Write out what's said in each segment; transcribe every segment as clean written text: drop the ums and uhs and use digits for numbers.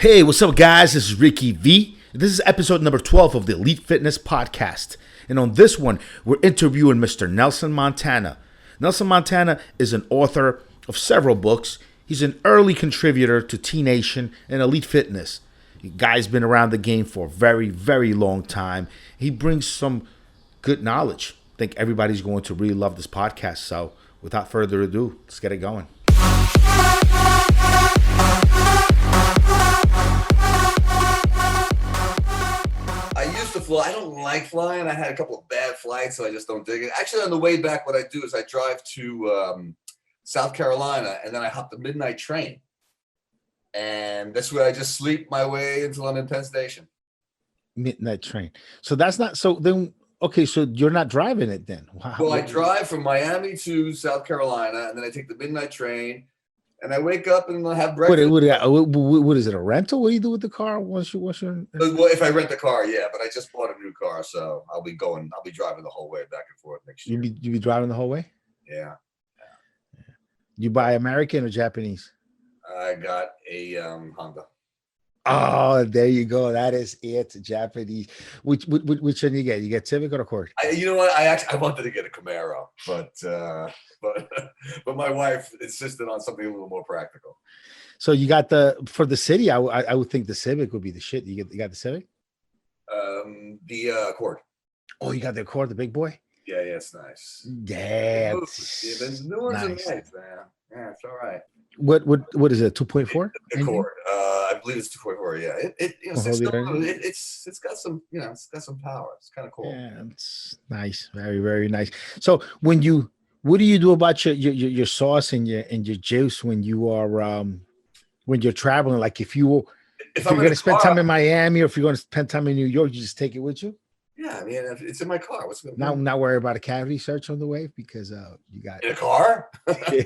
Hey, what's up, guys? This is Ricky V. This is episode number 12 of the Elite Fitness Podcast. And on this one, we're interviewing Mr. Nelson Montana. Nelson Montana is an author of several books. He's an early contributor to T Nation and Elite Fitness. The guy's been around the game for a very, very long time. He brings some good knowledge. I think everybody's going to really love this podcast. So without further ado, let's get it going. I don't like flying. I had a couple of bad flights, so I just don't dig it. Actually, on the way back, what I do is I drive to South Carolina, and then I hop the midnight train. And that's where I just sleep my way until I'm in Penn Station. Midnight train. So that's not, so then, okay, so you're not driving it then? Well, I drive from Miami to South Carolina, and then I take the midnight train, and I wake up and I have breakfast. What is it, a rental? What do you do with the car once you're Well, if I rent the car, yeah, but I just bought a new car, so I'll be driving the whole way back and forth next year. You be driving the whole way? Yeah. You buy American or Japanese? I got a Honda. Oh, there you go. That is it. Japanese. Which one you get? You get Civic or Accord? You know what? I wanted to get a Camaro, but my wife insisted on something a little more practical. So you got for the city. I would think the Civic would be the shit. You got the Civic? The Accord. Oh, you got the Accord, the big boy? Yeah, it's nice. Yeah. The new ones nice. Are nice, man. Yeah, it's all right. What is it? 2.4? Accord. I believe it's 2.4. Yeah. It's got some, it's got some power. It's kind of cool. Yeah, it's nice. Very, very nice. So what do you do about your sauce and your juice when you are when you're traveling? Like if you're going to spend time in Miami or if you're going to spend time in New York, you just take it with you? Yeah, I mean, it's in my car. What's going on? Not worry about a cavity search on the way because you got in a car. Yeah.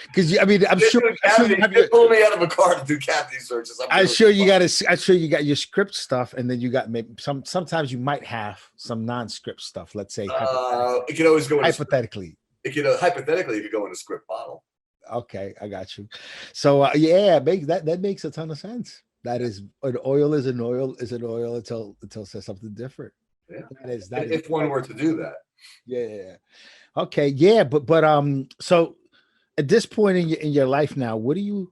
Because I'm sure you pull me out of a car to do cavity searches. I'm sure you got your script stuff, and then you got maybe sometimes you might have some non-script stuff. Let's say it could always go hypothetically. It could hypothetically it could go in a script bottle. Okay, I got you. So yeah, that makes a ton of sense. That is, an oil is an oil until it says something different. Yeah, if one were to do that. Yeah. Okay. Yeah, but so at this point in your life now, what are you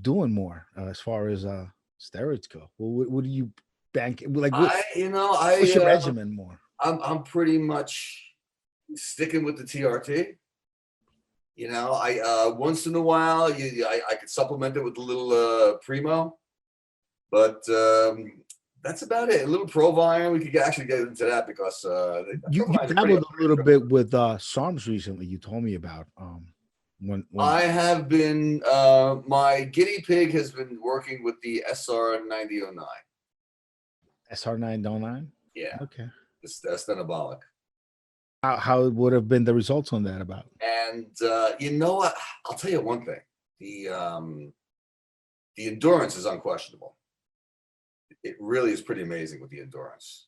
doing more as far as steroids go? What do you bank like? What's your regimen more? I'm pretty much sticking with the TRT. I once in a while I could supplement it with a little Primo. But that's about it. A little Provine. We could actually get into that because you dabbled a little bit with SARMs recently. You told me about when I have been. My guinea pig has been working with the SR9009. SR909. Yeah. Okay. It's anabolic. How would have been the results on that about? And you know what? I'll tell you one thing. The endurance is unquestionable. It really is pretty amazing with the endurance.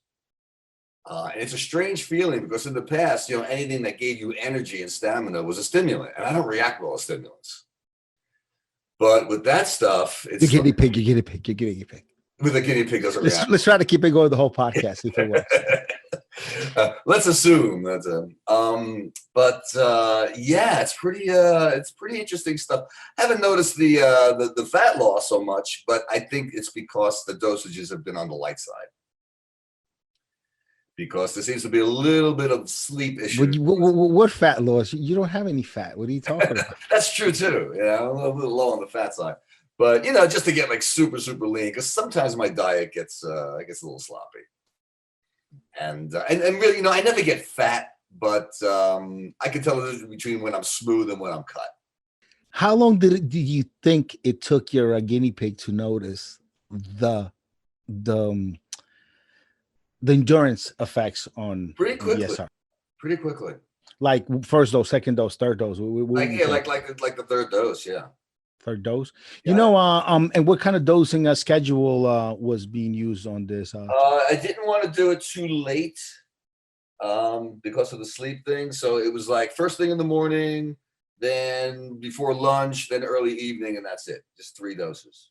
And it's a strange feeling because in the past, anything that gave you energy and stamina was a stimulant. And I don't react well to stimulants. But with that stuff, it's your guinea pig. With a guinea pig doesn't react. Let's try to keep it going the whole podcast if it works. Let's assume that's yeah, it's pretty interesting stuff. I haven't noticed the fat loss so much, but I think it's because the dosages have been on the light side. Because there seems to be a little bit of sleep issue. What fat loss? You don't have any fat. What are you talking about? That's true too. Yeah, I'm a little low on the fat side. But just to get like super, super lean, because sometimes my diet gets a little sloppy. And really, I never get fat, but I can tell the difference between when I'm smooth and when I'm cut. How long do you think it took your guinea pig to notice the endurance effects on pretty quickly? ESR? Pretty quickly. Like first dose, second dose, third dose. Like the third dose, yeah. Third dose. Yeah. And what kind of dosing schedule was being used on this? I didn't want to do it too late because of the sleep thing. So it was like first thing in the morning, then before lunch, then early evening, and that's it. Just 3 doses.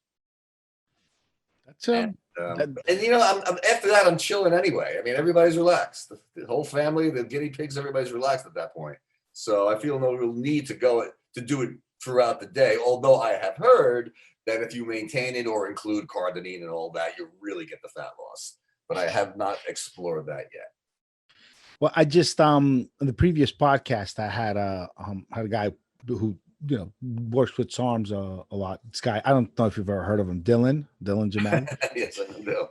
That's And you know, I'm after that, I'm chilling anyway. I mean, everybody's relaxed. The whole family, the guinea pigs, everybody's relaxed at that point. So I feel no real need to to do it throughout the day. Although I have heard that if you maintain it or include cardenine and all that, you really get the fat loss. But I have not explored that yet. well, I just in the previous podcast I had a guy who works with SARMs a lot. This guy, I don't know if you've ever heard of him, Dylan Jamel. Yes, I know.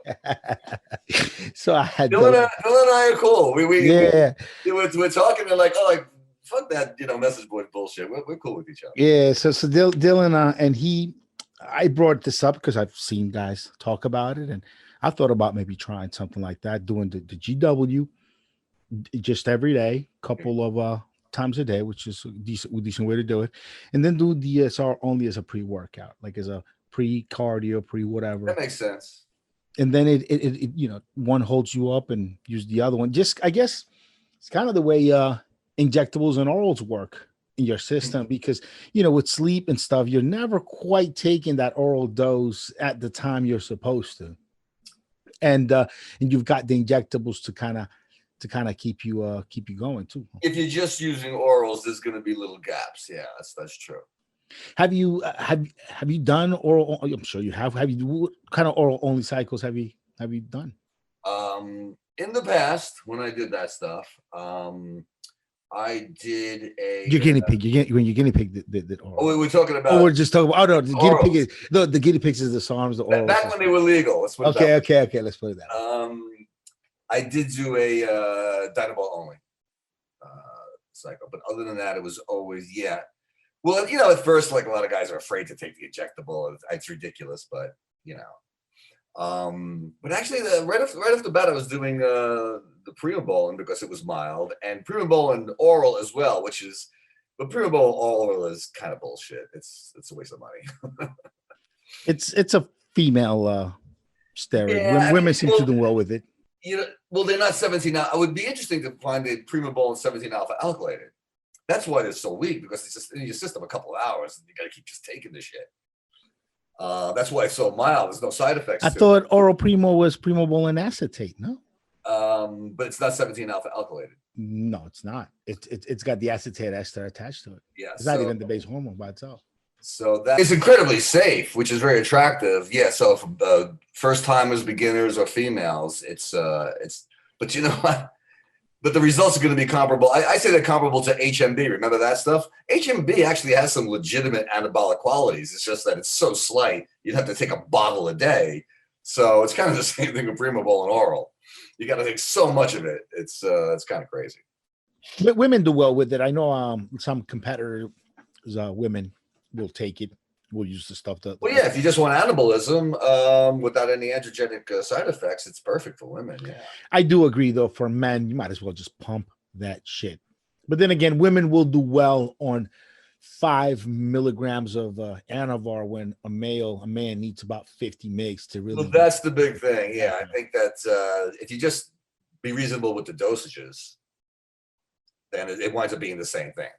So I had Dylan and I are cool. yeah. We're talking and like, oh, like fuck that, message board bullshit. We're cool with each other. Yeah, so Dylan and I brought this up because I've seen guys talk about it, and I thought about maybe trying something like that, doing the GW just every day, couple of times a day, which is a decent way to do it, and then do DSR only as a pre-workout, like as a pre-cardio, pre-whatever. That makes sense. And then it one holds you up and use the other one. Just I guess it's kind of the way injectables and orals work in your system, because with sleep and stuff, you're never quite taking that oral dose at the time you're supposed to, and you've got the injectables to kind of keep you going too. If you're just using orals, there's going to be little gaps. Yeah, that's true. Have you done oral? I'm sure you have. What kind of oral only cycles have you done? In the past, when I did that stuff, I did your guinea pig. When you guinea pig did oral. Oh, we're talking about. Oh, we're just talking about. Oh no, the guinea pig is the guinea pigs is the SARMs. The oral. Back when they were legal. Let's put okay. Let's put it that. I did do a Dynabol only cycle, but other than that, it was always Well, at first, like a lot of guys are afraid to take the injectable. It's ridiculous, but but actually, right off the bat, I was doing the Primobolan because it was mild, and Primobolan oral as well, but Primobolan oral is kind of bullshit. It's a waste of money. It's a female steroid. Yeah, women seem to do well with it. Well, they're not 17 alpha. It would be interesting to find a Primobolan 17 alpha alkylated. That's why they're so weak, because it's just in your system a couple of hours, and you got to keep just taking the shit. That's why it's so mild. There's no side effects. I thought oral primo was Primobolan acetate. No, but it's not 17 alpha alkylated. No, it's not. It's got the acetate ester attached to it. Yeah, it's not even the base hormone by itself. So that is incredibly safe, which is very attractive. Yeah. So for first timers, beginners, or females, it's. But you know what? But the results are going to be comparable. I say they're comparable to HMB. Remember that stuff? HMB actually has some legitimate anabolic qualities. It's just that it's so slight, you'd have to take a bottle a day. So it's kind of the same thing with Primobolan oral. You got to take so much of it. It's kind of crazy. But women do well with it. I know some competitors, women will take it. We'll use the stuff that. Well, yeah, if you just want anabolism without any androgenic side effects, it's perfect for women. Yeah, I do agree, though. For men, you might as well just pump that shit. But then again, women will do well on 5 milligrams of Anavar when a man needs about 50 mgs to really. Well, that's the big thing. Yeah, I think that if you just be reasonable with the dosages, then it winds up being the same thing.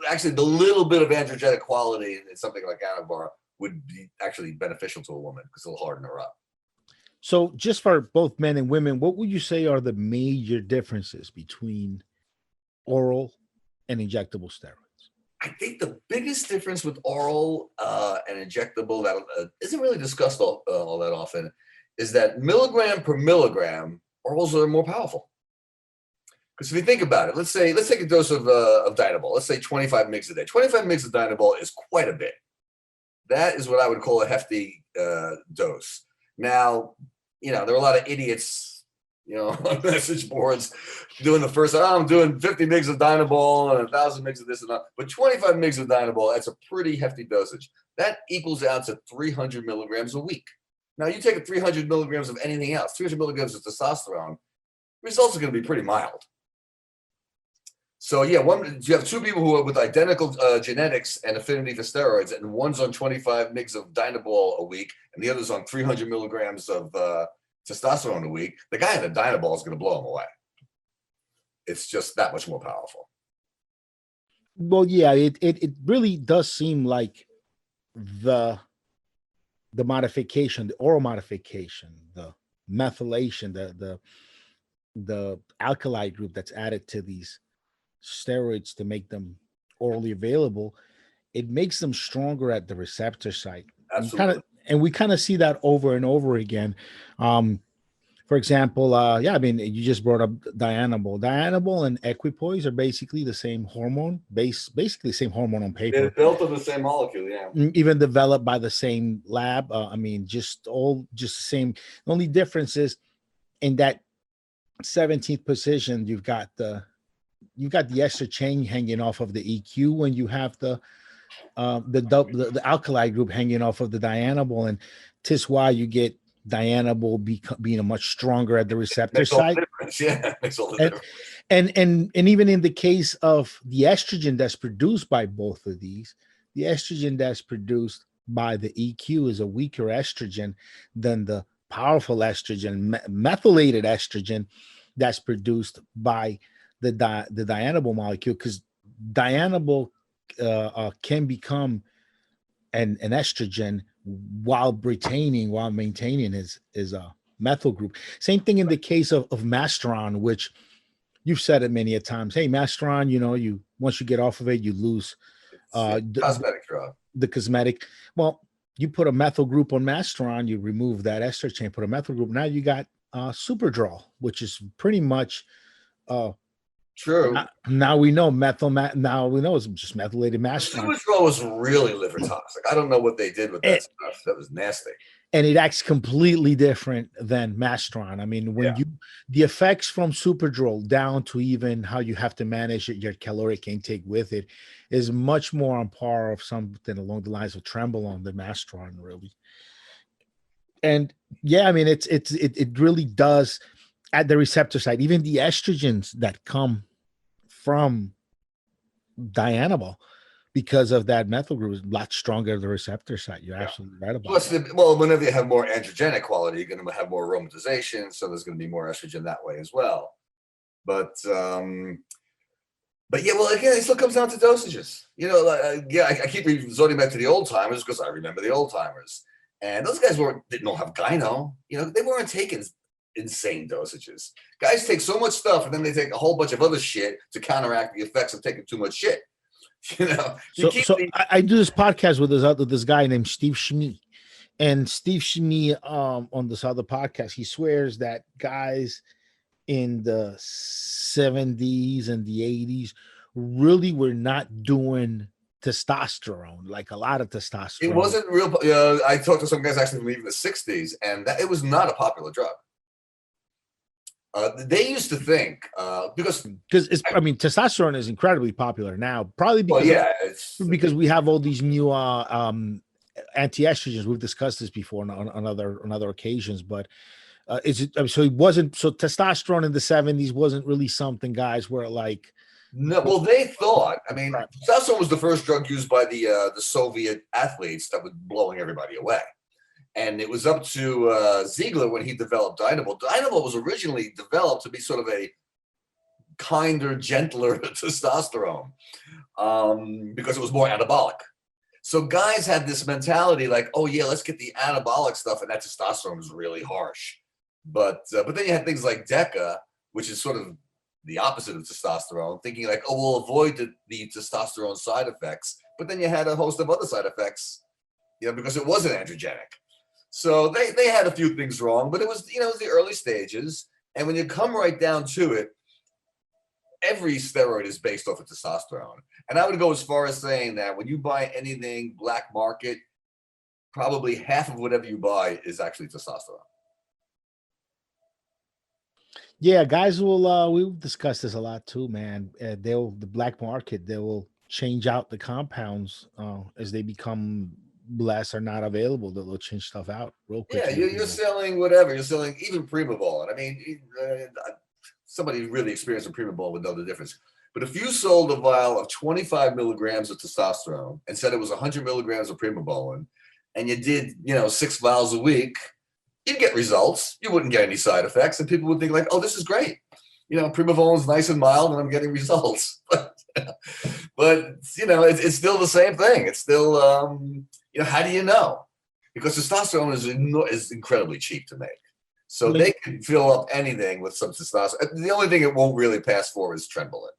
Actually, the little bit of androgenic quality in something like Anavar would be actually beneficial to a woman because it'll harden her up. So just for both men and women, what would you say are the major differences between oral and injectable steroids? I think the biggest difference with oral and injectable that isn't really discussed all that often is that milligram per milligram, orals are more powerful. Because if you think about it, let's take a dose of Dynabol. Let's say 25 mg a day. 25 mg of Dynabol is quite a bit. That is what I would call a hefty dose. Now, there are a lot of idiots, on message boards doing the first. I'm doing 50 mg of Dynabol and 1,000 mg of this and that. But 25 mg of Dynabol, that's a pretty hefty dosage. That equals out to 300 milligrams a week. Now, you take 300 milligrams of anything else, 300 milligrams of testosterone, results are going to be pretty mild. So yeah, you have two people who are with identical genetics and affinity for steroids, and one's on 25 mg of Dynabol a week, and the other's on 300 milligrams of testosterone a week. The guy on the Dynabol is going to blow him away. It's just that much more powerful. Well, yeah, it really does seem like the the modification, the oral modification, the methylation, the alkali group that's added to these steroids to make them orally available, it makes them stronger at the receptor site. Absolutely. We kind of see that over and over again. For example, I mean, you just brought up Dianabol. Dianabol and equipoise are basically the same hormone, basically the same hormone on paper. They're built of the same molecule, yeah. Even developed by the same lab. I mean, just the same. The only difference is in that 17th position, you've got the ester chain hanging off of the EQ when you have the alkali group hanging off of the Dianabol, and tis why you get Dianabol being a much stronger at the receptor site. Yeah, makes all the difference. And even in the case of the estrogen that's produced by both of these, the estrogen that's produced by the EQ is a weaker estrogen than the powerful estrogen, methylated estrogen, that's produced by the Dianabol molecule, because Dianabol can become an estrogen while maintaining his methyl group. Same thing in the case of Masteron, which you've said it many a times. Hey, Masteron, you once you get off of it, you lose cosmetic drug. The cosmetic. Well, you put a methyl group on Masteron, you remove that ester chain, put a methyl group. Now you got Superdrol, which is pretty much true. Now we know now we know it's just methylated Masteron. Superdrol was really liver toxic. I don't know what they did with that stuff. That was nasty. And it acts completely different than Masteron. I mean, the effects from Superdrol down to even how you have to manage your caloric intake with it is much more on par of something along the lines of Trembolone than Masteron, really. And I mean, it really does at the receptor side. Even the estrogens that come from Dianabol, because of that methyl group, is a lot stronger at the receptor site. You're absolutely right about that. Well, whenever you have more androgenic quality, you're going to have more aromatization, so there's going to be more estrogen that way as well. But yeah, well, again, it still comes down to dosages. I keep resorting back to the old timers because I remember the old timers, and those guys didn't have gyno. They weren't taking insane dosages. Guys take so much stuff, and then they take a whole bunch of other shit to counteract the effects of taking too much shit. I do this podcast with this guy named Steve Schmee, and Steve Schmee on this other podcast, he swears that guys in the 70s and the 80s really were not doing testosterone, like a lot of testosterone. It wasn't real. I talked to some guys actually from even the 60s, and it was not a popular drug. They used to think because testosterone is incredibly popular now, probably because we have all these new anti-estrogens. We've discussed this before on other occasions, but testosterone in the 70s wasn't really something guys were like. No, well, they thought. I mean, testosterone was the first drug used by the Soviet athletes that was blowing everybody away. And it was up to Ziegler when he developed Dianabol. Dianabol was originally developed to be sort of a kinder, gentler testosterone because it was more anabolic. So guys had this mentality like, oh yeah, let's get the anabolic stuff, and that testosterone was really harsh. But then you had things like Deca, which is sort of the opposite of testosterone, thinking like, oh, we'll avoid the testosterone side effects. But then you had a host of other side effects, because it wasn't androgenic. So they had a few things wrong, but it was the early stages. And when you come right down to it, every steroid is based off of testosterone. And I would go as far as saying that when you buy anything black market, probably half of whatever you buy is actually testosterone. Yeah, guys we'll discuss this a lot too, man. The black market, they will change out the compounds as they become less or not available. They'll change stuff out real quick. Yeah, you're selling whatever. You're selling even Primabol. I mean, somebody really experienced with Primabol would know the difference. But if you sold a vial of 25 milligrams of testosterone and said it was 100 milligrams of Primobolan, and you did, 6 vials a week, you'd get results. You wouldn't get any side effects, and people would think like, "Oh, this is great. Primobolan's nice and mild, and I'm getting results." But it's still the same thing. It's still, how do you know? because testosterone is incredibly cheap to make. So Like- they can fill up anything with some testosterone. The only thing it won't really pass for is Trenbolone.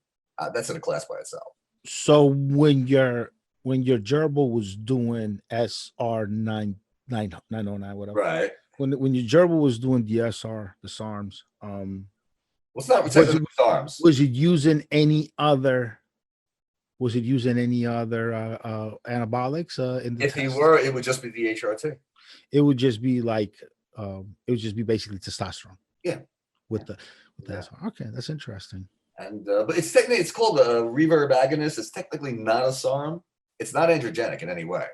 That's in a class by itself. So when your gerbil was doing SR909 whatever, Right. when your gerbil was doing the SARMs, Well, it's not was protected it, with arms. was it using any other anabolics in the If test? he were, it would just be the HRT. It would just be like it would just be basically testosterone. Yeah. With the SR. Okay, that's interesting. And but it's called a reverb agonist. It's technically not a SARM. It's not androgenic in any way.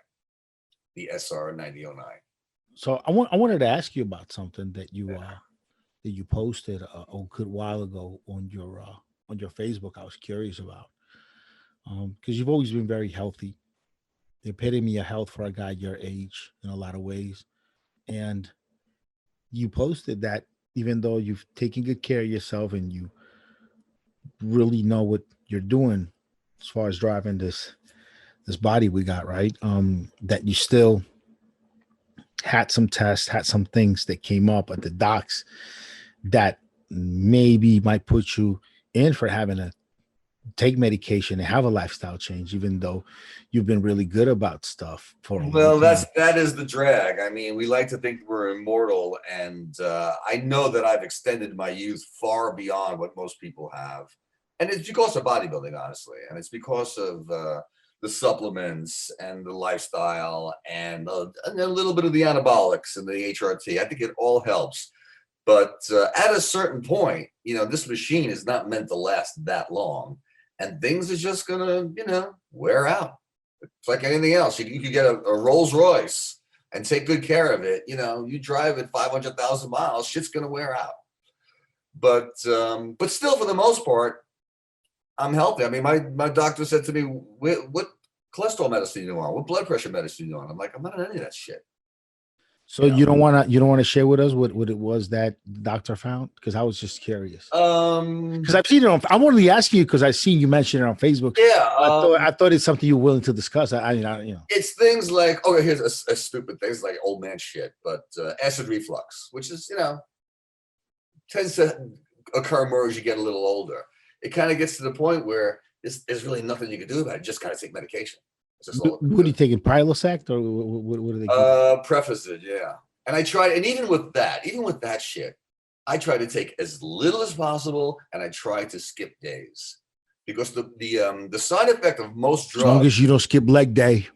The SR9009. So I wanted to ask you about something that you posted a good while ago on your Facebook. I was curious about because you've always been very healthy, the epitome of health for a guy your age in a lot of ways, and you posted that even though you've taken good care of yourself and you really know what you're doing as far as driving this body we got, right? That you still had some tests, had some things that came up at the docs that maybe might put you in for having to take medication and have a lifestyle change, even though you've been really good about stuff for a long time. That is the drag. I mean, we like to think we're immortal, and I know that I've extended my youth far beyond what most people have, and it's because of bodybuilding, honestly, and it's because of the supplements and the lifestyle and a little bit of the anabolics and the HRT. I think it all helps. But at a certain point, this machine is not meant to last that long. And things are just going to, wear out. It's like anything else. You could get a Rolls Royce and take good care of it. You drive it 500,000 miles, shit's going to wear out. But still, for the most part, I'm healthy. I mean, my doctor said to me, what cholesterol medicine you on? What blood pressure medicine you on? I'm like, I'm not on any of that shit. So you don't want to share with us what it was that the doctor found? Because I was just curious. Because I've seen it I wanted to ask you because I've seen you mention it on Facebook. Yeah. I thought it's something you're willing to discuss. It's things like, here's a stupid thing. It's like old man shit, but acid reflux, which is, tends to occur more as you get a little older. It kind of gets to the point where there's really nothing you can do about it. You just gotta take medication. What are you taking, Prilosec, or what are they giving? Prefacid, yeah. And I tried, and even with that shit, I try to take as little as possible, and I try to skip days because the side effect of most drugs. As long as you don't skip leg day.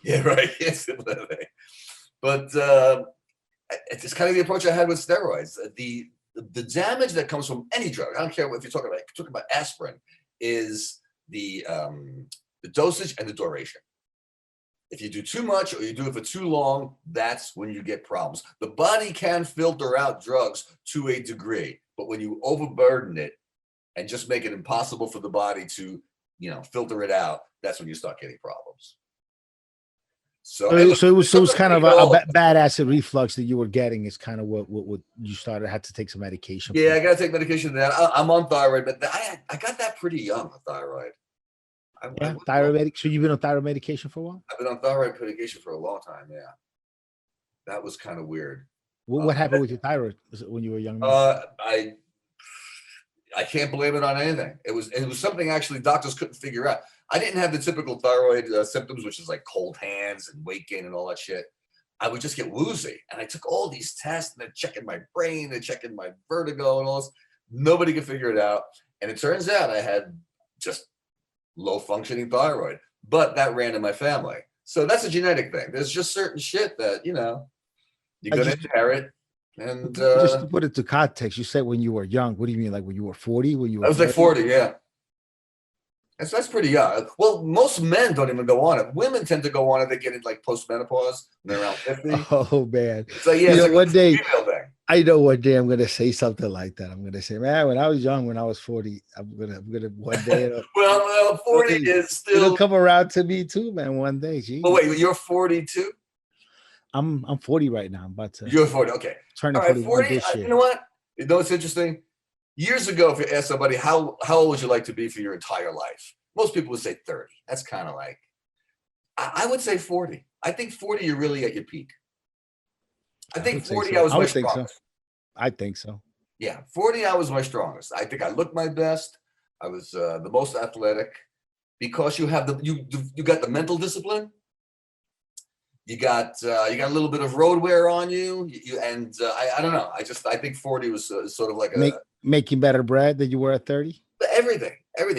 Yeah, right. Yes, but it's kind of the approach I had with steroids. The damage that comes from any drug, I don't care if you're talking about aspirin, is the dosage and the duration. If you do too much or you do it for too long, that's when you get problems. The body can filter out drugs to a degree, but when you overburden it and just make it impossible for the body to, filter it out, that's when you start getting problems. So it was kind of a bad acid reflux that you were getting is kind of what you had to take some medication. Yeah, I got to take medication for that. I'm on thyroid, but I got that pretty young, thyroid. Thyroid. So you've been on thyroid medication for a while? I've been on thyroid medication for a long time. Yeah, that was kind of weird. What happened with your thyroid when you were a young man? I can't blame it on anything. It was something actually doctors couldn't figure out. I didn't have the typical thyroid symptoms, which is like cold hands and weight gain and all that shit. I would just get woozy, and I took all these tests, and they're checking my brain, they're checking my vertigo and all this. Nobody could figure it out, and it turns out I had just low functioning thyroid, but that ran in my family. So that's a genetic thing. There's just certain shit that, you're going to inherit. And just to put it to context, you said when you were young. What do you mean? Like when you were 40? I was like 40, yeah. That's pretty young. Well, most men don't even go on it. Women tend to go on it. They get it like post-menopause when they're around 50. Oh, man. So, yeah, it's like one day, female thing. I know one day I'm gonna say something like that. I'm gonna say, man, when I was young, when I was 40, I'm gonna one day. Well, 40 is still. It'll come around to me too, man. One day. Geez. Oh wait, you're 42. I'm 40 right now. I'm about to. You're 40. Okay. Turning 41 40. this year. You know what? You know what's interesting? Years ago, if you ask somebody how old would you like to be for your entire life, most people would say 30. That's kind of like. I would say 40. I think 40, you're really at your peak. I think would say 40 so. I was I my would think so. strongest. I think so. Yeah, 40 I was my strongest. I think I looked my best. I was the most athletic because you have you got the mental discipline. You got a little bit of road wear on you, and I don't know. I think 40 was sort of like Making better bread than you were at 30. Everything.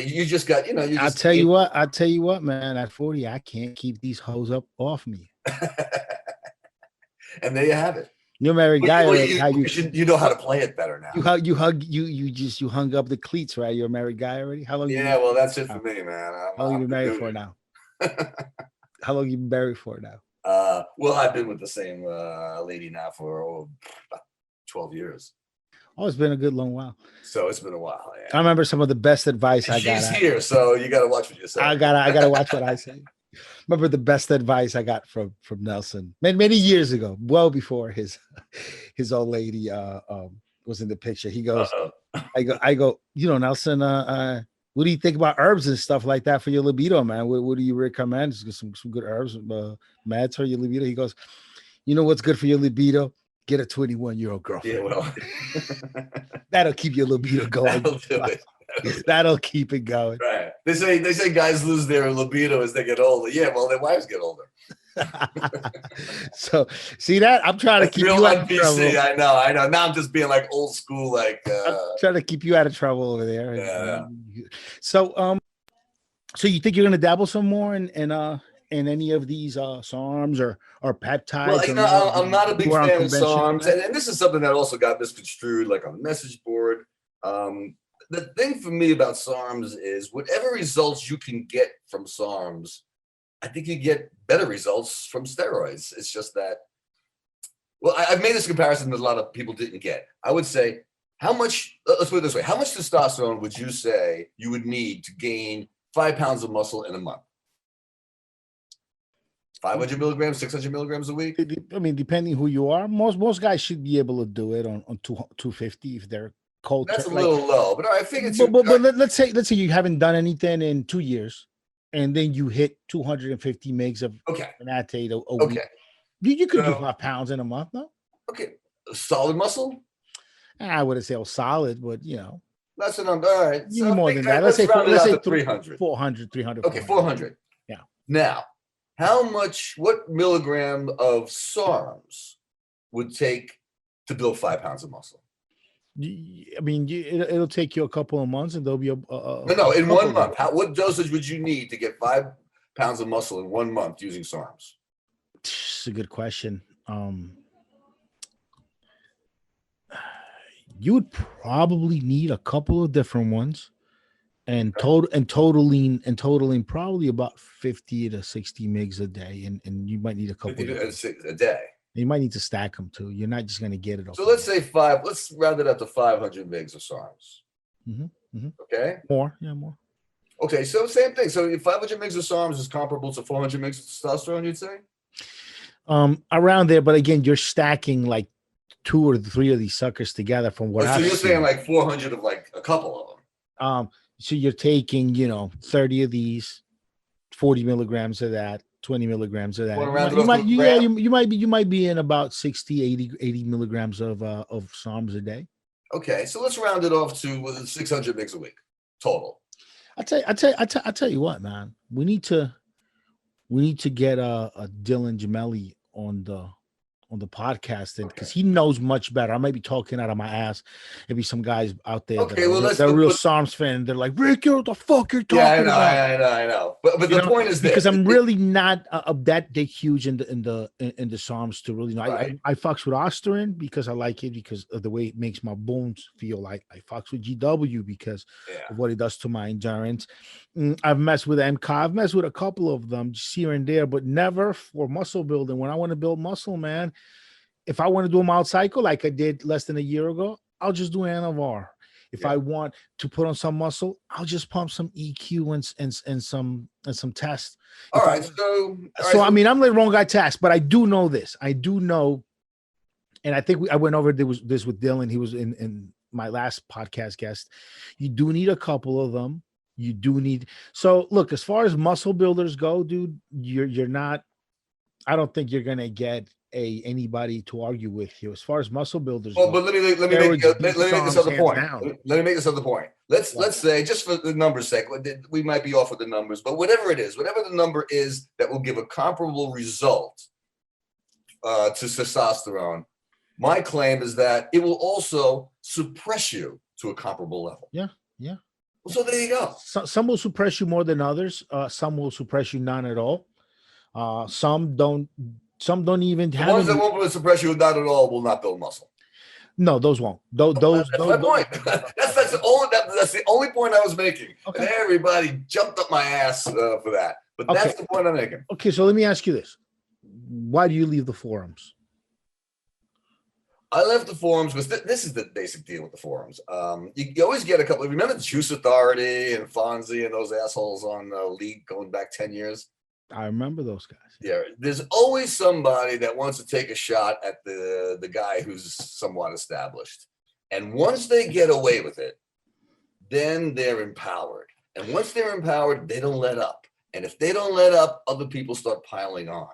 You just got you I'll just tell you what, man. At 40, I can't keep these hoes up off me. And there you have it. You're a married guy already. You know how to play it better now. You hung up the cleats, right? You're a married guy already. How long? Yeah, well, that's it for me, man. How long you been married for now? How long you been married for now? Well, I've been with the same lady now for about 12 years. Oh, it's been a good long while. So it's been a while. Yeah. I remember some of the best advice I got. She's here, so you got to watch what you say. I gotta watch what I say. Remember the best advice I got from Nelson many years ago, well before his old lady was in the picture. He goes, I go, Nelson, what do you think about herbs and stuff like that for your libido, man? What do you recommend? Some good herbs, meds for your libido. He goes, you know what's good for your libido? Get a 21-year-old girlfriend. Yeah, well, that'll keep your libido going. That'll do it. That'll keep it going. Right. They say guys lose their libido as they get older. Yeah, well, their wives get older. So see that? I'm trying to keep you out of trouble. I know. Now I'm just being like old school, I'm trying to keep you out of trouble over there. Yeah. So you think you're gonna dabble some more in any of these SARMs or peptides? Well, I'm not a big fan of SARMs, and this is something that also got misconstrued, like on the message board. The thing for me about SARMs is whatever results you can get from SARMs, I think you get better results from steroids. It's just that, well, I've made this comparison that a lot of people didn't get. I would say, let's put it this way, how much testosterone would you say you would need to gain 5 pounds of muscle in a month? 500 milligrams, 600 milligrams a week? I mean, depending who you are, most guys should be able to do it on 250 if they're cold. That's a little low, but I think it's. But let's say you haven't done anything in 2 years, and then you hit 250 megs of phenate a week. You could do 5 pounds in a month, no? Okay, solid muscle. I wouldn't say solid, but that's what I'm. All right, you need more than that. Let's say 300, 400, 300. Okay, 400. Yeah. Now, what milligram of SARMs would take to build 5 pounds of muscle? I mean, it'll take you a couple of months, and there'll be no, in 1 month. What dosage would you need to get 5 pounds of muscle in 1 month using SARMs? It's a good question. You would probably need a couple of different ones, and totaling probably about 50 to 60 mgs a day, and you might need a couple a day. You might need to stack them too. You're not just going to get it. So let's say 5. Let's round it up to 500 mgs of SARMs. Okay. More. Okay, so same thing. So 500 mgs of SARMs is comparable to 400 mgs of testosterone, you'd say? Around there, but again, you're stacking like 2 or 3 of these suckers together from what I've seen. So you're saying like 400 of like a couple of them. So you're taking 30 of these, 40 milligrams of that, 20 milligrams of that. You might be in about 60, 80 milligrams of SARMs a day. Okay, so let's round it off to 600 mgs a week total. I tell you what, man. We need to get a Dylan Gemelli on the podcast, and because he knows much better. I might be talking out of my ass. Maybe some guys out there they're real SARMs fan. They're like, Rick, what the fuck you're talking about? I know. But the point is because I'm really not that huge in the SARMs to really know. Right. I fucks with Osterin because I like it because of the way it makes my bones feel. Like I fucks with GW because of what it does to my endurance. I've messed with MK. I've messed with a couple of them just here and there, but never for muscle building. When I want to build muscle, man. If I want to do a mild cycle like I did less than a year ago, I'll just do Anavar. If I want to put on some muscle, I'll just pump some EQ and some tests. All right. So I mean, I'm the wrong guy to ask, but I do know this. I do know, and I think I went over this with Dylan. He was in my last podcast guest. You do need a couple of them. You do need. So look, as far as muscle builders go, dude, you're not. I don't think you're gonna get anybody to argue with here as far as muscle builders Well, go. but let me make Steroids let beat me make this some other hands point. down. Let me make this other point. Let's say, just for the numbers' sake, we might be off with the numbers, but whatever it is, whatever the number is that will give a comparable result to testosterone, my claim is that it will also suppress you to a comparable level. Yeah, yeah. So there you go. Some will suppress you more than others. Some will suppress you none at all. Some don't. Some don't even The have ones any. that won't suppress you not at all will not build muscle. No, those won't. Those. That's my point. That's the only point I was making. Okay. And everybody jumped up my ass for that. But that's Okay. the point I'm making. Okay, so let me ask you this: why do you leave the forums? I left the forums because this is the basic deal with the forums. You always get a couple. Remember the Juice Authority and Fonzie and those assholes on League going back 10 years? I remember those guys. Yeah, there's always somebody that wants to take a shot at the guy who's somewhat established. And once they get away with it, then they're empowered. And once they're empowered, they don't let up. And if they don't let up, other people start piling on.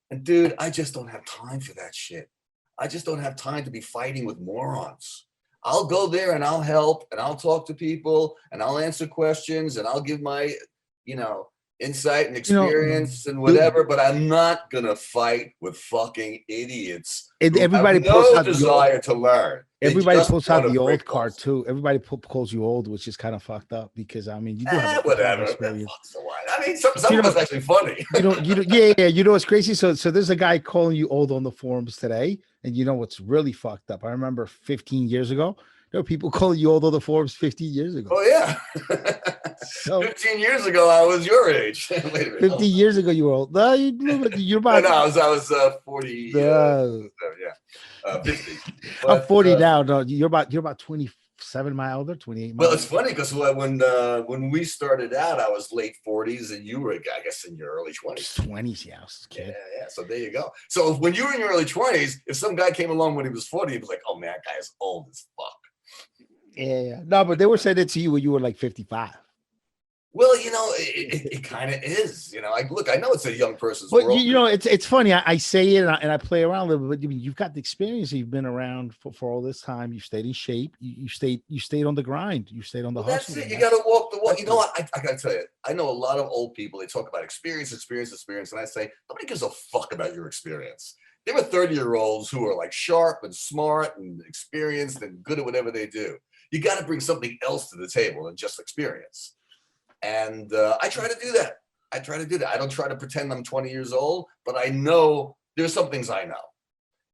And dude, I just don't have time for that shit. I just don't have time to be fighting with morons. I'll go there and I'll help and I'll talk to people and I'll answer questions and I'll give my, insight and experience and whatever, but I'm not gonna fight with fucking idiots. And everybody have pulls no out desire to learn. Everybody pulls out the old card too. Everybody calls you old, which is kind of fucked up because I mean you do have whatever experience. I mean, some of it's actually funny. Yeah. You know what's crazy? So there's a guy calling you old on the forums today, and you know what's really fucked up? I remember 15 years ago, there were people calling you old on the forums 15 years ago. Oh yeah. So 15 years ago, I was your age. Wait a minute. 50 years ago, you were old. No, you're about. No, I was 40. 50. But, I'm 40 now. No, you're about 27 my older, 28. Well, it's funny because when we started out, I was late 40s, and you were, I guess, in your early 20s. 20s, yeah, I was a kid. Yeah. So there you go. So when you were in your early 20s, if some guy came along when he was 40, he'd be like, "Oh man, that guy is old as fuck." Yeah. No, but they were saying it to you when you were like 55. Well, it kind of is. I know it's a young person's world. It's funny. I say it and I play around a little bit, but you've got the experience. You've been around for all this time. You stayed in shape. You stayed on the grind. You stayed on the hustle. That's it. You got to walk the walk. You know what? I got to tell you, I know a lot of old people. They talk about experience. And I say, nobody gives a fuck about your experience. There are 30-year-olds who are like sharp and smart and experienced and good at whatever they do. You got to bring something else to the table than just experience. And I try to do that. I don't try to pretend I'm 20 years old, but I know there's some things I know.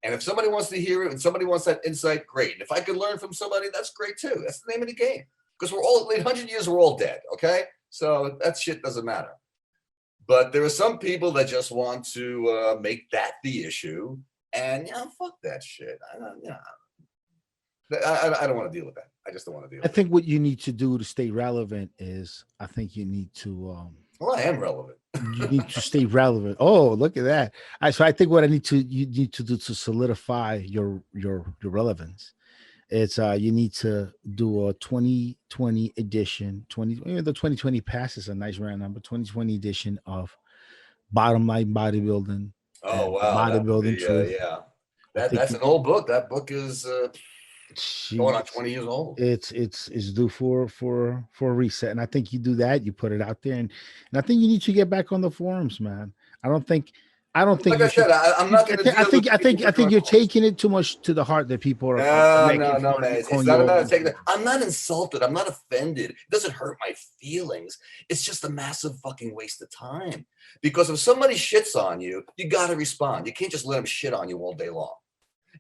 And if somebody wants to hear it and somebody wants that insight, great. And if I could learn from somebody, that's great too. That's the name of the game. Because we're all, in 100 years, we're all dead, okay? So that shit doesn't matter. But there are some people that just want to make that the issue. And, fuck that shit. I don't want to deal with that. I just don't want to deal with it. I think what you need to do to stay relevant is, I think you need to. Well, I am relevant. You need to stay relevant. Oh, look at that! So I think what you need to do to solidify your relevance, it's you need to do a 2020 edition. The 2020 pass is a nice round number. 2020 edition of Bottom Line Bodybuilding. Oh wow! Bodybuilding truth. Yeah, that's an old book. That book is. Going on 20 years old. It's due for a reset, and I think you do that. You put it out there, and I think you need to get back on the forums, man. I don't think. Like I said, I'm not going to. I think you're taking it too much to the heart that people are. No, man. It's not about taking it. I'm not insulted. I'm not offended. It doesn't hurt my feelings. It's just a massive fucking waste of time. Because if somebody shits on you, you got to respond. You can't just let them shit on you all day long.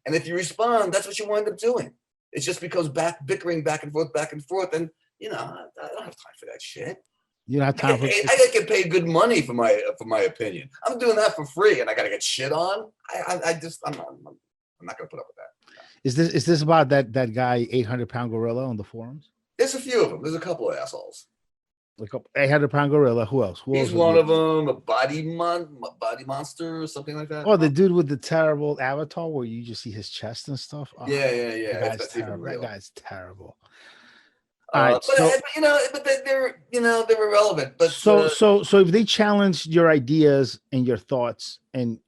And if you respond, that's what you wind up doing. It just becomes bickering back and forth, and I don't have time for that shit. You don't have time for I gotta get paid good money for my opinion. I'm doing that for free, and I gotta get shit on. I'm not gonna put up with that. Is this about that guy 800-pound gorilla on the forums? There's a few of them. There's a couple of assholes. Like 800-pound gorilla. Who else? He's one of them. A body monster or something like that. Oh, the dude with the terrible avatar where you just see his chest and stuff. Oh, Yeah. That guy's terrible. All right, they're irrelevant. But so if they challenge your ideas and your thoughts and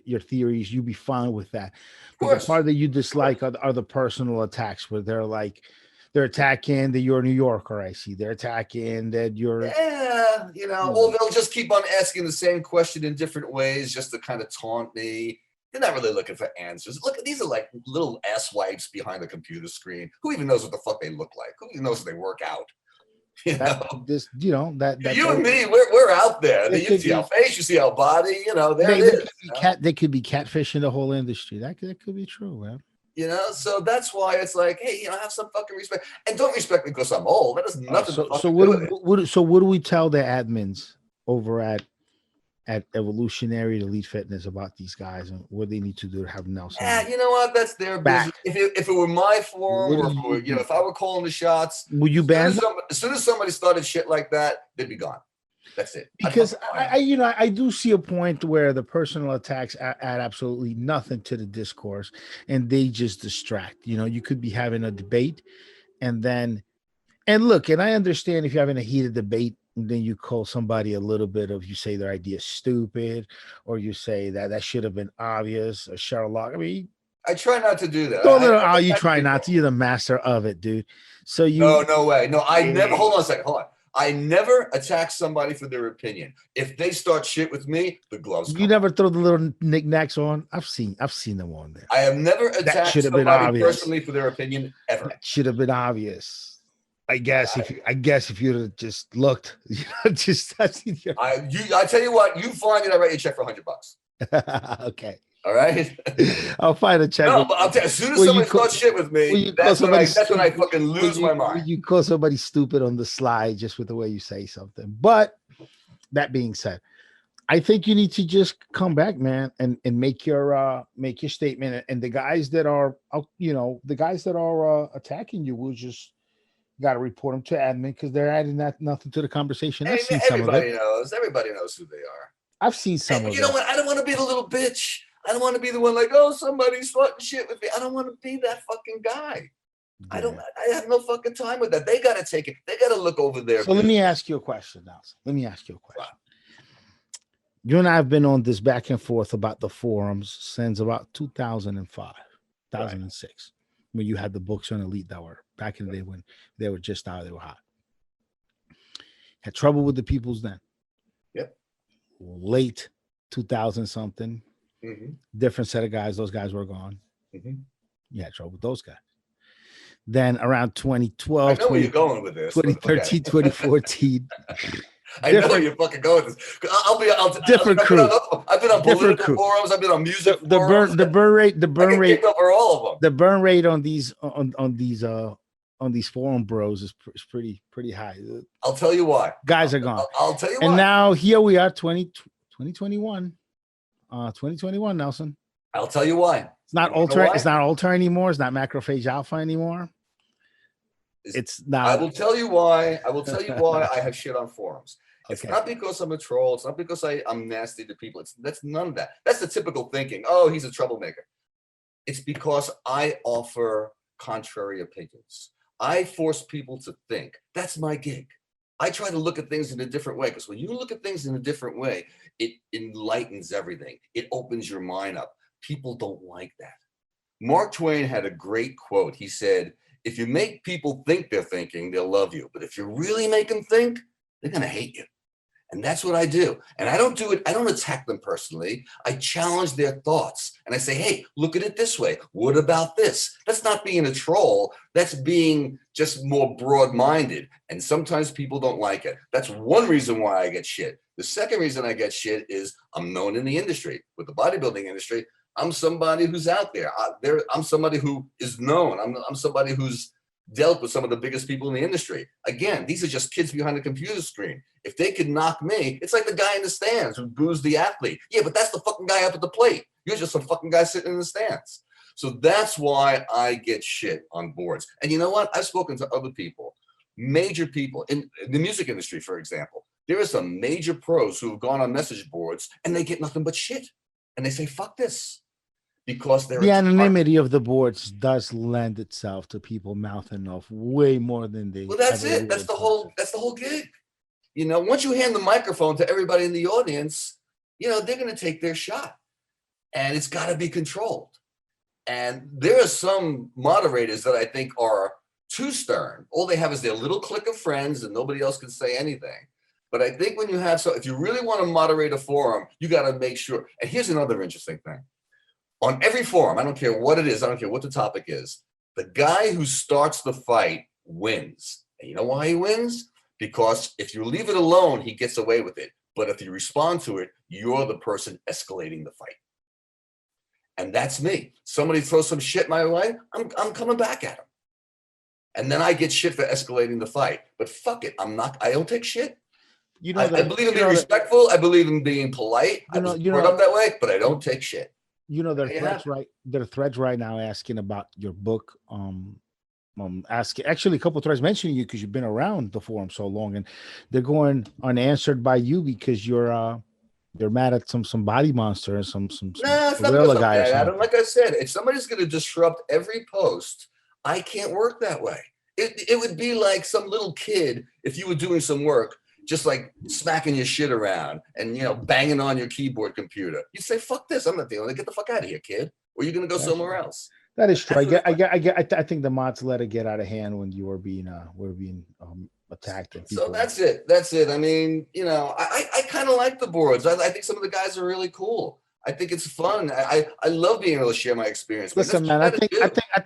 your theories, you'd be fine with that. But the part that you dislike are the personal attacks, where they're attacking that you're a New Yorker. I see they're attacking that you're. Yeah, or they'll just keep on asking the same question in different ways just to kind of taunt me. They're not really looking for answers. Look, these are like little ass wipes behind the computer screen. Who even knows what the fuck they look like? Who even knows if they work out? You and me, we're out there. You see our face, you see our body. They could be catfishing the whole industry. That could be true, man. So that's why it's like, hey, have some fucking respect, and don't respect me because I'm old. That has nothing to so what do we tell the admins over at Evolutionary Elite Fitness about these guys and what they need to do to have Nelson? Yeah, you know what? That's their business. If it were my forum, or if I were calling the shots, would you ban them? As soon as somebody started shit like that, they'd be gone. That's it. Because I do see a point where the personal attacks add absolutely nothing to the discourse, and they just distract. You could be having a debate, and I understand if you're having a heated debate, and then you call somebody you say their idea is stupid, or you say that should have been obvious, or Sherlock. I mean, I try not to do that. You try not to. You're the master of it, dude. So no way. No, I never. Hold on a second. Hold on. I never attack somebody for their opinion. If they start shit with me, the gloves come. You never throw the little knickknacks on. I've seen them on there. I have never attacked somebody personally for their opinion ever. That should have been obvious. I guess if you'd have just looked, I tell you what, you find it, I write you a check for $100. Okay. All right. I'll find a check. No, but I'll tell you, as soon as somebody starts shit with me, that's when I fucking lose my mind. You call somebody stupid on the slide just with the way you say something. But that being said, I think you need to just come back, man, and make your statement. And the guys that are attacking you will just got to report them to admin because they're adding nothing to the conversation. I've seen some of it. Everybody knows who they are. I've seen some of it. You know what? I don't want to be the little bitch. I don't want to be the one like, oh, somebody's fucking shit with me. I don't want to be that fucking guy. Yeah. I have no fucking time with that. They got to take it. They got to look over there. So let me ask you a question, Nelson. Wow. You and I have been on this back and forth about the forums since about 2005, 2006, when you had the books on Elite that were back in the day when they were just out, they were hot. Had trouble with the peoples then. Yep. Late 2000 something. Mm-hmm. Different set of guys. Those guys were gone. Mm-hmm. You had trouble with those guys. Then around 2012, I know where you're going with this. 2013, 2014. I know where you're fucking going with this. Different crew. I've been on political forums. I've been on music forums. The burn rate. Over all of them. The burn rate on these forum bros is pretty high. I'll tell you why. Guys are gone. I'll tell you why. And now here we are, 2021. 2021, Nelson. I'll tell you why. It's not Ultra. It's not Ultra anymore. It's not Macrophage Alpha anymore. It's not. I will tell you why. I have shit on forums. It's not because I'm a troll. It's not because I'm nasty to people. That's none of that. That's the typical thinking. Oh, he's a troublemaker. It's because I offer contrary opinions. I force people to think. That's my gig. I try to look at things in a different way, because when you look at things in a different way, it enlightens everything. It opens your mind up. People don't like that. Mark Twain had a great quote. He said, if you make people think they're thinking, they'll love you. But if you really make them think, they're going to hate you. And that's what I do. And I don't do it. I don't attack them personally. I challenge their thoughts. And I say, hey, look at it this way. What about this? That's not being a troll. That's being just more broad-minded. And sometimes people don't like it. That's one reason why I get shit. The second reason I get shit is I'm known in the industry. With the bodybuilding industry, I'm somebody who's out there. I'm somebody who is known. I'm somebody who's dealt with some of the biggest people in the industry. Again, these are just kids behind a computer screen. If they could knock me, it's like the guy in the stands who boos the athlete. Yeah, but that's the fucking guy up at the plate. You're just some fucking guy sitting in the stands. So that's why I get shit on boards. And you know what? I've spoken to other people, major people in the music industry, for example. There are some major pros who have gone on message boards and they get nothing but shit. And they say, fuck this. because they're The a target. anonymity of the boards does lend itself to people mouthing off way more than they Well, that's ever it. would in person. That's the whole gig. You know, once you hand the microphone to everybody in the audience, you know, they're going to take their shot, and it's got to be controlled. And there are some moderators that I think are too stern. All they have is their little clique of friends, and nobody else can say anything. But I think when you have if you really want to moderate a forum, you got to make sure. And here's another interesting thing. On every forum, I don't care what it is, I don't care what the topic is, the guy who starts the fight wins. And you know why he wins? Because if you leave it alone, he gets away with it. But if you respond to it, you're the person escalating the fight. And that's me. Somebody throws some shit my way, I'm coming back at him. And then I get shit for escalating the fight. But fuck it, I don't take shit. You know, I believe in being respectful. I believe in being polite. I was brought up that way, but I don't take shit. You know, there are threads right now asking about your book. Asking actually a couple of threads mentioning you because you've been around the forum so long, and they're going unanswered by you because you're mad at some body monster and some No, it's not gorilla guy or something. like I said, if somebody's going to disrupt every post, I can't work that way. It would be like some little kid if you were doing some work, just like smacking your shit around and, you know, banging on your keyboard computer. You say, "Fuck this! I'm not dealing with it. Get the fuck out of here, kid." Or you're going to go somewhere else. That is true. I think the mods let it get out of hand when you were being attacked. So that's it. That's it. I mean, you know, I kind of like the boards. I think some of the guys are really cool. I think it's fun. I love being able to share my experience. Listen, man, I think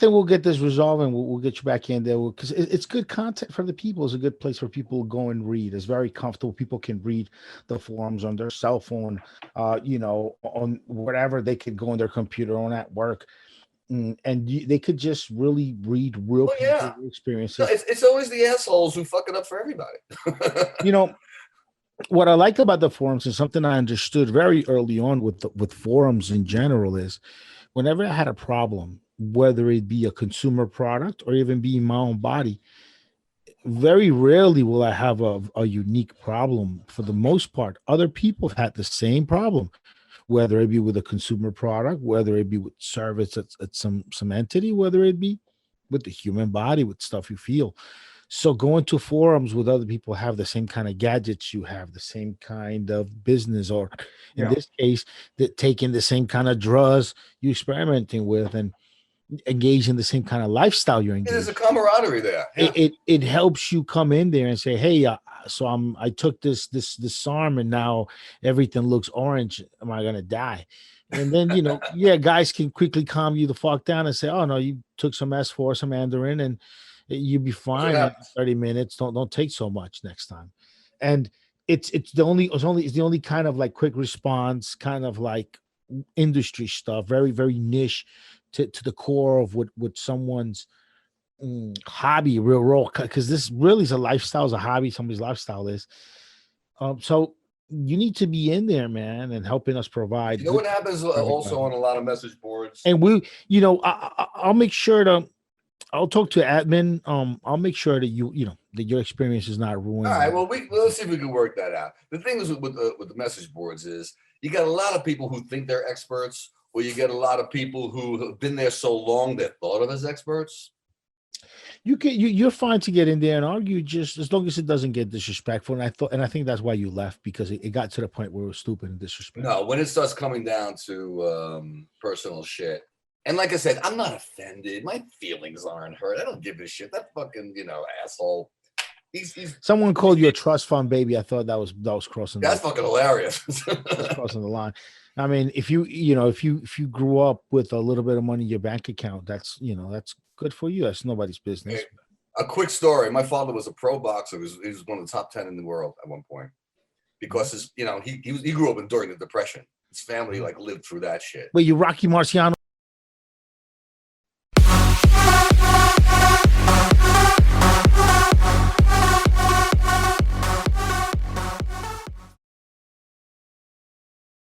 we'll get this resolved and we'll get you back in there because it's good content for the people. It's a good place for people to go and read. It's very comfortable. People can read the forums on their cell phone, you know, on whatever they could go on their computer on at work. And they could just really read real people experiences. No, it's always the assholes who fuck it up for everybody. You know, what I like about the forums and something I understood very early on with forums in general is whenever I had a problem, whether it be a consumer product or even be my own body, very rarely will I have a unique problem. For the most part, other people have had the same problem, whether it be with a consumer product, whether it be with service at some entity, whether it be with the human body, with stuff you feel. So going to forums with other people have the same kind of gadgets you have, the same kind of business, or in this case, that taking the same kind of drugs you experimenting with and engage in the same kind of lifestyle you're engaging. There's a camaraderie there. Yeah. It helps you come in there and say, "Hey, so I took this arm and now everything looks orange. Am I gonna die?" And then, you know, guys can quickly calm you the fuck down and say, "Oh no, you took some S4, some Mandarin, and you'll be fine in 30 minutes. Don't take so much next time." And it's the only kind of like quick response, kind of like industry stuff, very, very niche to the core of what someone's hobby, real role, because this really is a lifestyle, is a hobby, somebody's lifestyle is. So you need to be in there, man, and helping us provide. You know what happens also on a lot of message boards? And you know, I'll make sure I'll talk to admin. I'll make sure that you know that your experience is not ruined. All right. Well, let's see if we can work that out. The thing is with the message boards is you got a lot of people who think they're experts, or you get a lot of people who have been there so long they're thought of as experts. You're fine to get in there and argue, just as long as it doesn't get disrespectful. And I think that's why you left, because it got to the point where it was stupid and disrespectful. No, when it starts coming down to personal shit. And like I said, I'm not offended. My feelings aren't hurt. I don't give a shit. That fucking, you know, asshole. Someone called you a trust fund baby. I thought that was crossing. That's fucking hilarious. That's crossing the line. I mean, if you grew up with a little bit of money in your bank account, that's good for you. That's nobody's business. A quick story. My father was a pro boxer. He was one of the top 10 in the world at one point, because he grew up during the Depression. His family like lived through that shit. Wait, you Rocky Marciano?